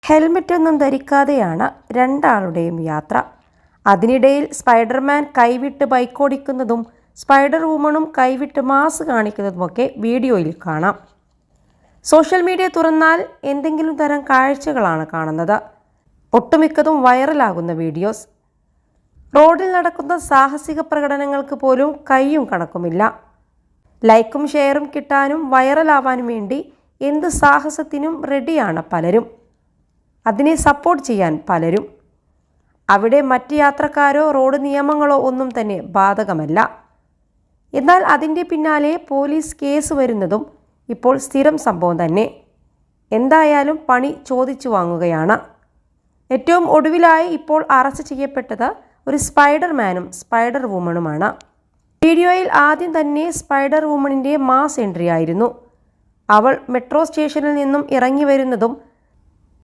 ഹെൽമെറ്റൊന്നും ധരിക്കാതെയാണ് രണ്ടാളുടെയും യാത്ര. അതിനിടയിൽ സ്പൈഡർമാൻ കൈവിട്ട് ബൈക്കോടിക്കുന്നതും സ്പൈഡർ വുമണും കൈവിട്ട് മാസ് കാണിക്കുന്നതുമൊക്കെ വീഡിയോയിൽ കാണാം. സോഷ്യൽ മീഡിയ തുറന്നാൽ എന്തെങ്കിലും തരം കാഴ്ചകളാണ് കാണുന്നത്. ഒട്ടുമിക്കതും വൈറലാകുന്ന വീഡിയോസ്. റോഡിൽ നടക്കുന്ന സാഹസിക പ്രകടനങ്ങൾക്ക് പോലും കയ്യും കണക്കുമില്ല. ലൈക്കും ഷെയറും കിട്ടാനും വൈറലാവാനും വേണ്ടി എന്ത് സാഹസത്തിനും റെഡിയാണ് പലരും. അതിനെ സപ്പോർട്ട് ചെയ്യാൻ പലരും. അവിടെ മറ്റ് യാത്രക്കാരോ റോഡ് നിയമങ്ങളോ ഒന്നും തന്നെ ബാധകമല്ല. എന്നാൽ അതിൻ്റെ പിന്നാലെ പോലീസ് കേസ് വരുന്നതും ഇപ്പോൾ സ്ഥിരം സംഭവം തന്നെ. എന്തായാലും പണി ചോദിച്ചു വാങ്ങുകയാണ്. ഏറ്റവും ഒടുവിലായി ഇപ്പോൾ അറസ്റ്റ് ചെയ്യപ്പെട്ടത് ഒരു സ്പൈഡർമാനും സ്പൈഡർ വുമണുമാണ്. വീഡിയോയിൽ ആദ്യം തന്നെ സ്പൈഡർ വുമണിൻ്റെ മാസ് എൻട്രി ആയിരുന്നു. അവൾ മെട്രോ സ്റ്റേഷനിൽ നിന്നും ഇറങ്ങി വരുന്നതും